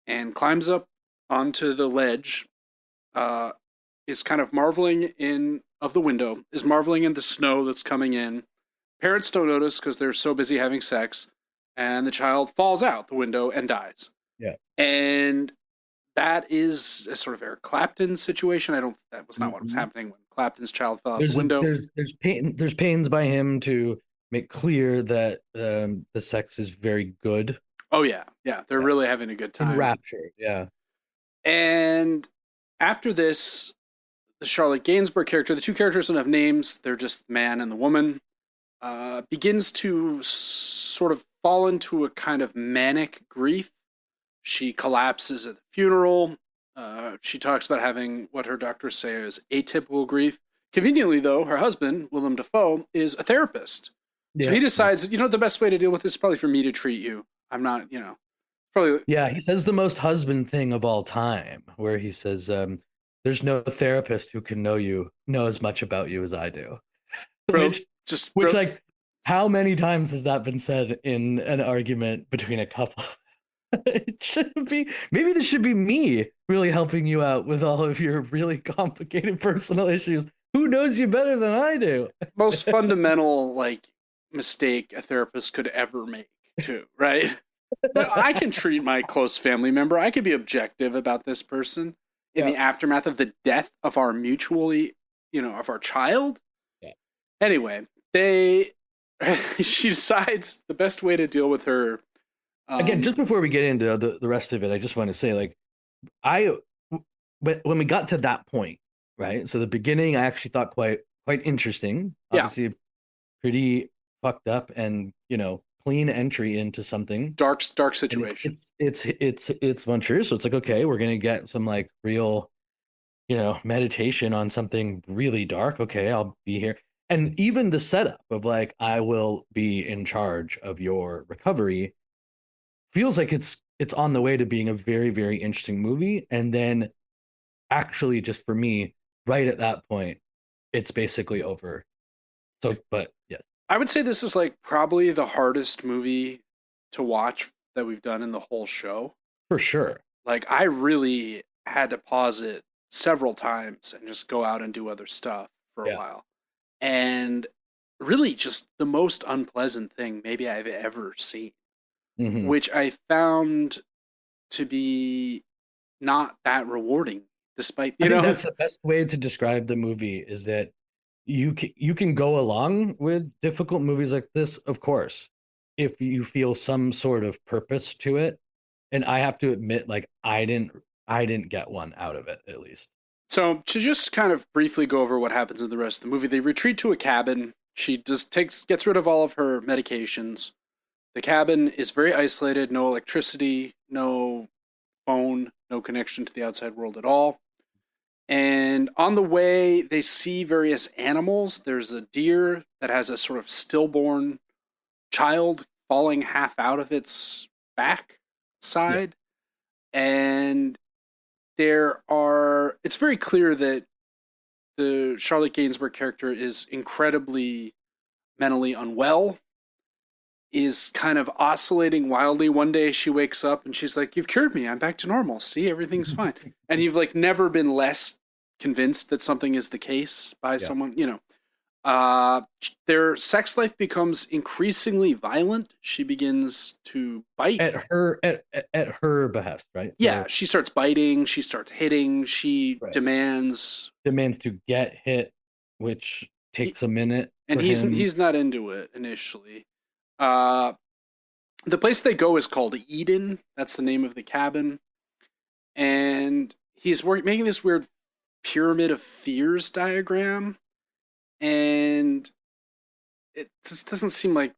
and climbs up onto the ledge. Is kind of marveling in of the window. Is marveling in the snow that's coming in. Parents don't notice because they're so busy having sex, and the child falls out the window and dies. Yeah. And that is a sort of Eric Clapton situation. That was not what was happening when Clapton's child fell out the window. There's pains by him to make clear that the sex is very good. Oh yeah. They're really having a good time. Enraptured, yeah. And after this, the Charlotte Gainsbourg character, the two characters don't have names. They're just the man and the woman. Begins to sort of fall into a kind of manic grief. She collapses at the funeral. She talks about having what her doctors say is atypical grief. Conveniently, though, her husband, Willem Dafoe, is a therapist. So he decides, the best way to deal with this is probably for me to treat you. I'm not, probably. Yeah, he says the most husband thing of all time, where he says, there's no therapist who can know as much about you as I do. Which, like, how many times has that been said in an argument between a couple? It shouldn't be. Maybe this should be me really helping you out with all of your really complicated personal issues. Who knows you better than I do? Most fundamental, mistake a therapist could ever make, too, right? I can treat my close family member. I could be objective about this person in the aftermath of the death of our mutually, of our child. Yeah. Anyway, she decides the best way to deal with her. Again, just before we get into the rest of it, I just want to say, when we got to that point, right? So the beginning, I actually thought quite interesting. Obviously, pretty fucked up and clean entry into something dark situation. It's Von Trier, so it's like, okay, we're gonna get some real, meditation on something really dark. Okay, I'll be here. And even the setup of I will be in charge of your recovery feels like it's on the way to being a very, very interesting movie. And then actually, just for me, right at that point, it's basically over. So, but yeah. I would say this is probably the hardest movie to watch that we've done in the whole show. For sure. I really had to pause it several times and just go out and do other stuff for a while. And really just the most unpleasant thing maybe I've ever seen, which I found to be not that rewarding, despite, I think that's the best way to describe the movie, is that you can go along with difficult movies like this, of course, if you feel some sort of purpose to it. And I have to admit, I didn't get one out of it, at least. So to just kind of briefly go over what happens in the rest of the movie, they retreat to a cabin. She just gets rid of all of her medications. The cabin is very isolated, no electricity, no phone, no connection to the outside world at all. And on the way, they see various animals. There's a deer that has a sort of stillborn child falling half out of its back side. Yeah. And it's very clear that the Charlotte Gainsbourg character is incredibly mentally unwell, is kind of oscillating wildly. One day she wakes up and she's like, "You've cured me. I'm back to normal. See, everything's fine." And you've never been less convinced that something is the case by someone, their sex life becomes increasingly violent. She begins to bite at her behest, right? Yeah, she starts biting, she starts hitting, she demands to get hit, which takes a minute. And he's not into it initially. The place they go is called Eden. That's the name of the cabin. And he's making this weird pyramid of fears diagram. And it just doesn't seem like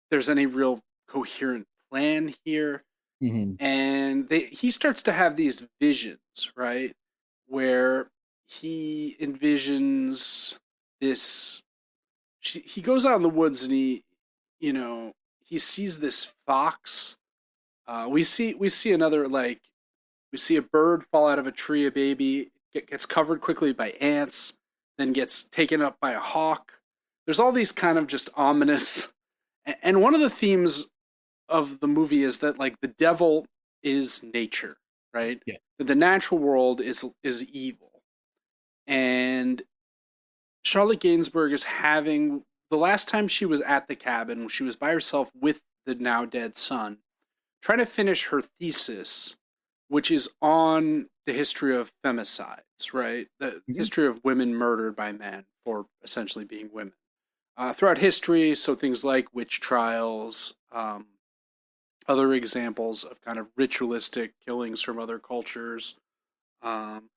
there's any real coherent plan here. Hmm. And he starts to have these visions, right, where he envisions this. He goes out in the woods and you know, he sees this fox. We see another, like, we see a bird fall out of a tree, a baby gets covered quickly by ants, then gets taken up by a hawk. There's all these kind of just ominous, and one of the themes of the movie is that, like, the devil is nature, right? Yeah. That the natural world is evil, and Charlotte Gainsbourg is having the last time she was at the cabin, she was by herself with the now dead son, trying to finish her thesis, which is on the history of femicides, right? The Hmm. history of women murdered by men for essentially being women. Throughout history, so things like witch trials, other examples of kind of ritualistic killings from other cultures. Um,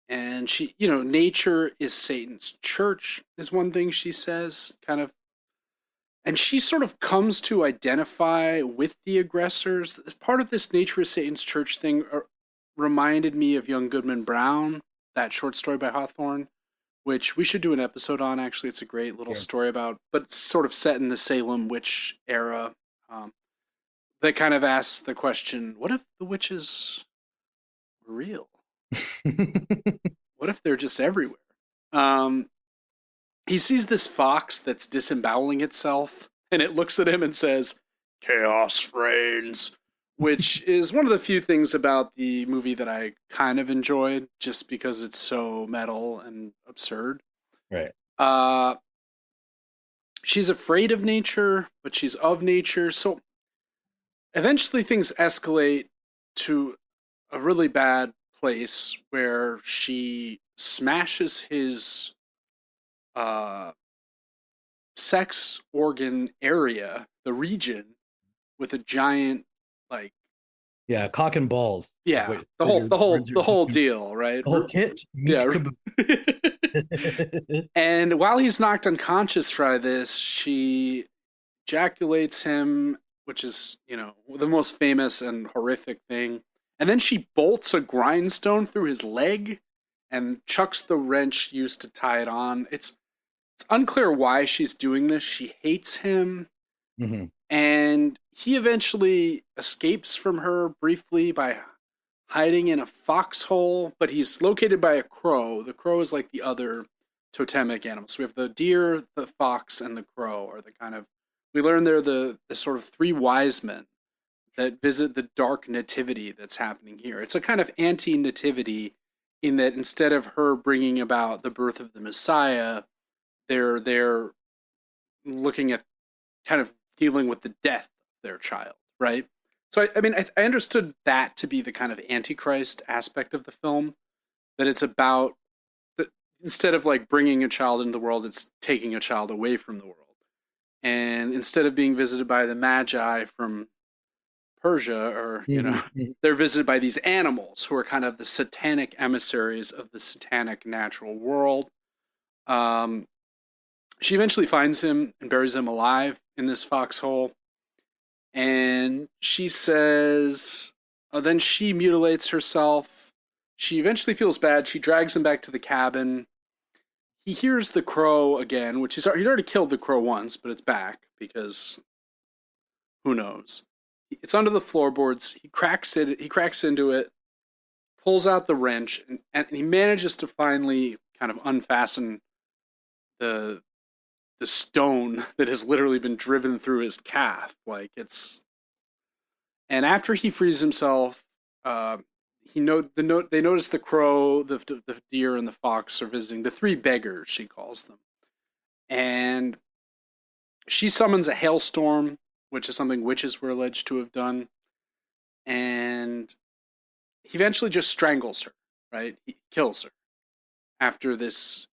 and she, nature is Satan's church, is one thing she says, kind of. And she sort of comes to identify with the aggressors. As part of this nature is Satan's church thing reminded me of Young Goodman Brown, that short story by Hawthorne, which we should do an episode on. Actually, it's a great little Sure. story about, but it's sort of set in the Salem witch era. Um, that kind of asks the question: what if the witches were real? What if they're just everywhere? Um, he sees this fox that's disemboweling itself, and it looks at him and says, "Chaos reigns," which is one of the few things about the movie that I kind of enjoyed, just because it's so metal and absurd. Right. Uh, she's afraid of nature, but she's of nature. So eventually things escalate to a really bad place where she smashes his uh, sex organ area, the region, with a giant, like, Yeah, cock and balls is yeah, what the whole your the whole words are. the whole deal, right? The whole kit, meat Yeah. kebab. And while he's knocked unconscious by this, she ejaculates him, which is, the most famous and horrific thing. And then she bolts a grindstone through his leg and chucks the wrench used to tie it on. It's unclear why she's doing this. She hates him, Hmm. and he eventually escapes from her briefly by hiding in a foxhole, but he's located by a crow. The crow is like the other totemic animal. So we have the deer, the fox, and the crow are the kind of, we learn they're the sort of three wise men that visit the dark nativity that's happening here. It's a kind of anti-nativity in that instead of her bringing about the birth of the Messiah, they're looking at kind of dealing with the death of their child, right? So I mean, I understood that to be the kind of antichrist aspect of the film, that it's about that instead of like bringing a child into the world, it's taking a child away from the world. And instead of being visited by the magi from Persia, or Hmm. they're visited by these animals who are kind of the satanic emissaries of the satanic natural world. Um, she eventually finds him and buries him alive in this foxhole. And she says, then she mutilates herself. She eventually feels bad. She drags him back to the cabin. He hears the crow again, which he's already killed the crow once, but it's back because who knows? It's under the floorboards. He cracks it. He cracks into it, pulls out the wrench, and he manages to finally kind of unfasten the the stone that has literally been driven through his calf. Like, it's, and after he frees himself, uh, they notice the crow, the deer, and the fox are visiting the three beggars, she calls them, and she summons a hailstorm, which is something witches were alleged to have done, and he eventually just strangles her. Right, he kills her after this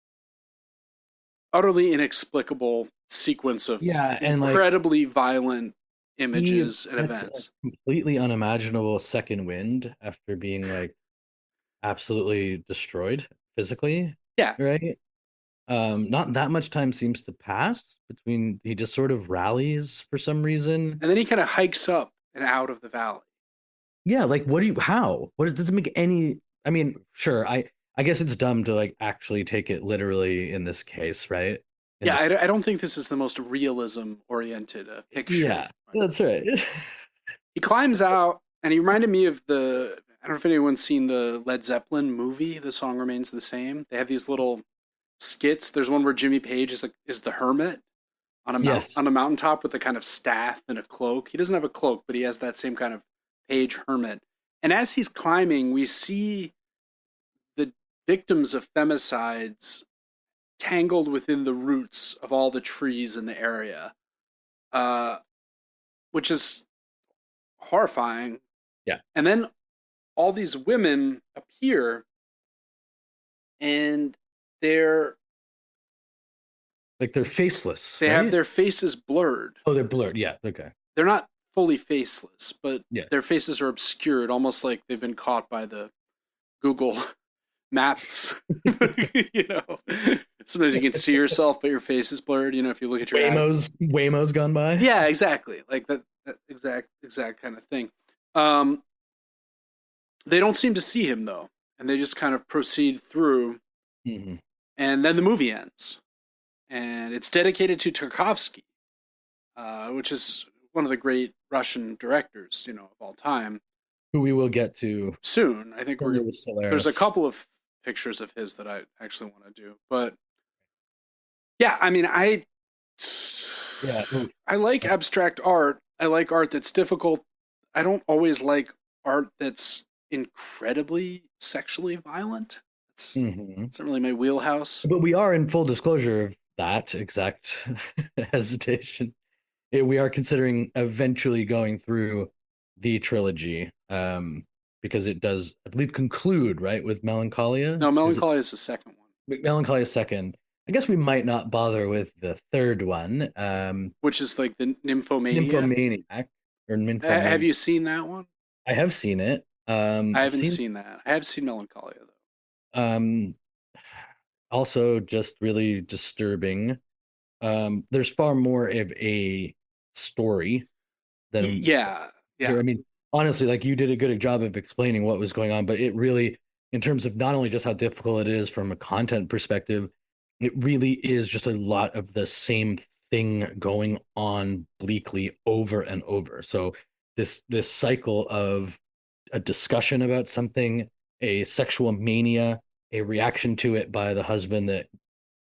utterly inexplicable sequence of Yeah, and like incredibly violent he images and gets a events. completely unimaginable second wind after being like absolutely destroyed physically, Yeah, right? Not that much time seems to pass between he just sort of rallies for some reason. and then he kind of hikes up and out of the valley. Yeah, like what do you how? What does it make any I mean, sure, I guess it's dumb to like actually take it literally in this case, right? In Yeah, this I don't think this is the most realism oriented picture. yeah, that's right. He climbs out, and he reminded me of the. I don't know if anyone's seen the Led Zeppelin movie. The song remains the same. They have these little skits. There's one where Jimmy Page is the hermit Yes. on a mountaintop with a kind of staff and a cloak. He doesn't have a cloak, but he has that same kind of Page hermit. And as he's climbing, we see the victims of femicides tangled within the roots of all the trees in the area, uh, which is horrifying. Yeah. And then all these women appear, and they're Like they're faceless, they have right? their faces blurred. Oh, they're blurred. Yeah, okay. They're not fully faceless, but Yeah. their faces are obscured, almost like they've been caught by the Google Maps. you know, sometimes you can see yourself, but your face is blurred. You know, if you look at your Waymo's gone by. yeah, exactly, like that exact kind of thing. Um, they don't seem to see him though, and they just kind of proceed through, Hmm. and then the movie ends, and it's dedicated to Tarkovsky, which is one of the great Russian directors, you know, of all time. Who we will get to Soon, I think with there's a Solaris. couple of pictures of his that I actually want to do, but yeah, I mean, Yeah. Ooh. I like abstract art. I like art that's difficult. I don't always like art that's incredibly sexually violent. Mhm. It's not really my wheelhouse. But we are in full disclosure of that exact hesitation. We are considering eventually going through the trilogy, because it does, I believe, conclude right with Melancholia. No, Is it Melancholy is the second one, Melancholia second? I guess we might not bother with the third one, which is like the Nymphomania. Nymphomaniac or Have Nymphomaniac. you seen that one? I have seen it. I I've haven't seen seen that. I have seen Melancholia though. um, also just really disturbing. There's far more of a story than Yeah, here. yeah. I mean, honestly, like you did a good job of explaining what was going on, but it really, in terms of not only just how difficult it is from a content perspective, it really is just a lot of the same thing going on bleakly over and over. So this cycle of a discussion about something, a sexual mania, a reaction to it by the husband that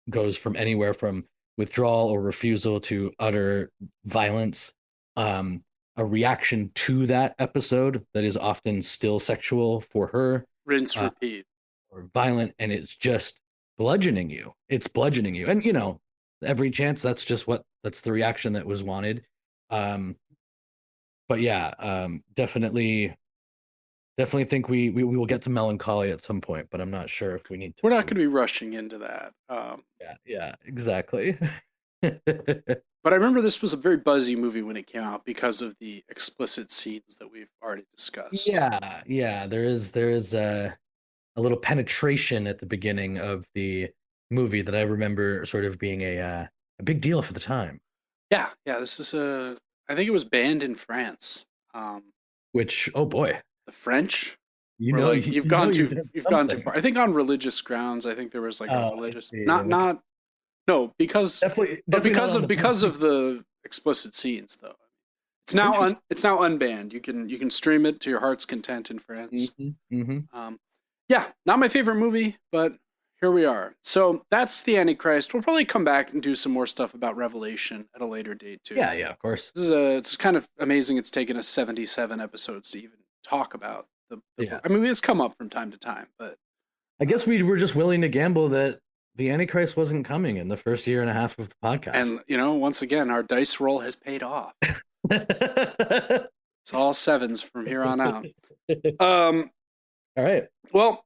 goes from anywhere from withdrawal or refusal to utter violence, a reaction to that episode that is often still sexual for her, Rinse, uh, repeat. or violent, and it's just bludgeoning you. It's bludgeoning you, and you know, every chance that's the reaction that was wanted. Um, but yeah, definitely think we will get to Melancholy at some point, but I'm not sure if we need to We're not move. going to be rushing into that. Yeah, exactly. But I remember this was a very buzzy movie when it came out because of the explicit scenes that we've already discussed. Yeah. There is a little penetration at the beginning of the movie that I remember sort of being a big deal for the time. Yeah, yeah. This is a. I think it was banned in France. Um, Which, oh boy, the French you were know, like, you know, you've done you've gone too something. far. I think on religious grounds. I think there was like a Oh, I religious, see. not Okay. not no, because but Definitely not on the because of the explicit scenes though. Interesting. It's now unbanned. You can stream it to your heart's content in France. Hmm. Um, yeah, not my favorite movie, but here we are. So that's the Antichrist. We'll probably come back and do some more stuff about Revelation at a later date too. Yeah, of course. It's kind of amazing. It's taken us 77 episodes to even talk about the Yeah. book. I mean, it's come up from time to time, but I guess we were just willing to gamble that the Antichrist wasn't coming in the first year and a half of the podcast. and you know, once again, our dice roll has paid off. It's all sevens from here on out. Um, All right. well,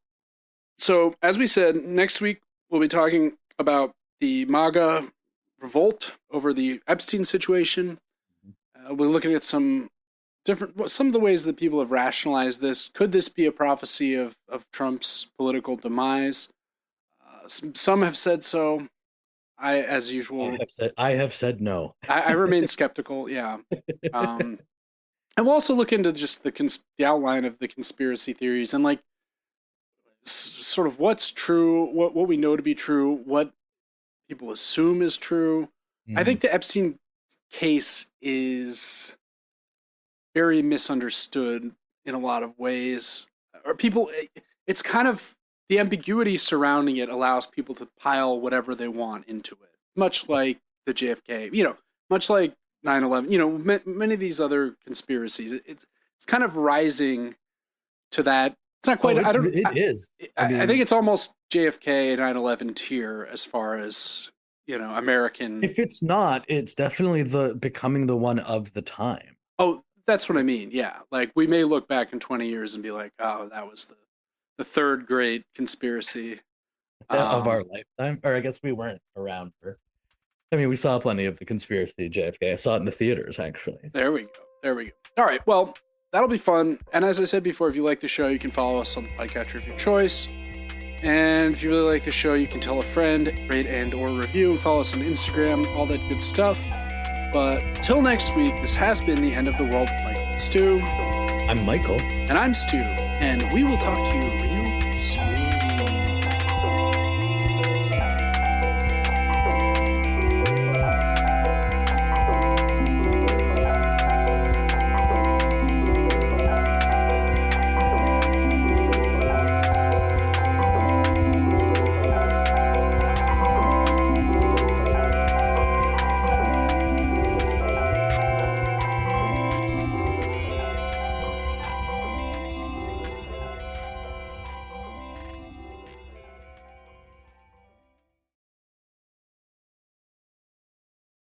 so as we said, next week we'll be talking about the MAGA revolt over the Epstein situation. We're looking at some of the ways that people have rationalized this. Could this be a prophecy of Trump's political demise? Some have said so. As usual, I have said no. I remain skeptical. Yeah. And we'll also look into just the outline of the conspiracy theories and like sort of what's true, what we know to be true, what people assume is true. I think the Epstein case is very misunderstood in a lot of ways. Or people, it's kind of the ambiguity surrounding it allows people to pile whatever they want into it, much like the JFK, much like 9/11, many of these other conspiracies. It's kind of rising to that. It's not quite. It is. I think it's almost JFK 9/11 tier as far as American. If it's not, it's definitely becoming the one of the time. Oh, that's what I mean. Yeah, like we may look back in 20 years and be like, oh, that was the third great conspiracy of our lifetime. Or I guess we weren't around for. I mean, we saw plenty of the conspiracy JFK. I saw it in the theaters, actually. There we go. All right, well, that'll be fun. And as I said before, if you like the show, you can follow us on the podcatcher of your choice. And if you really like the show, you can tell a friend, rate and or review, and follow us on Instagram, all that good stuff. But till next week, this has been the end of the world with Michael and Stu. I'm Michael. And I'm Stu. And we will talk to you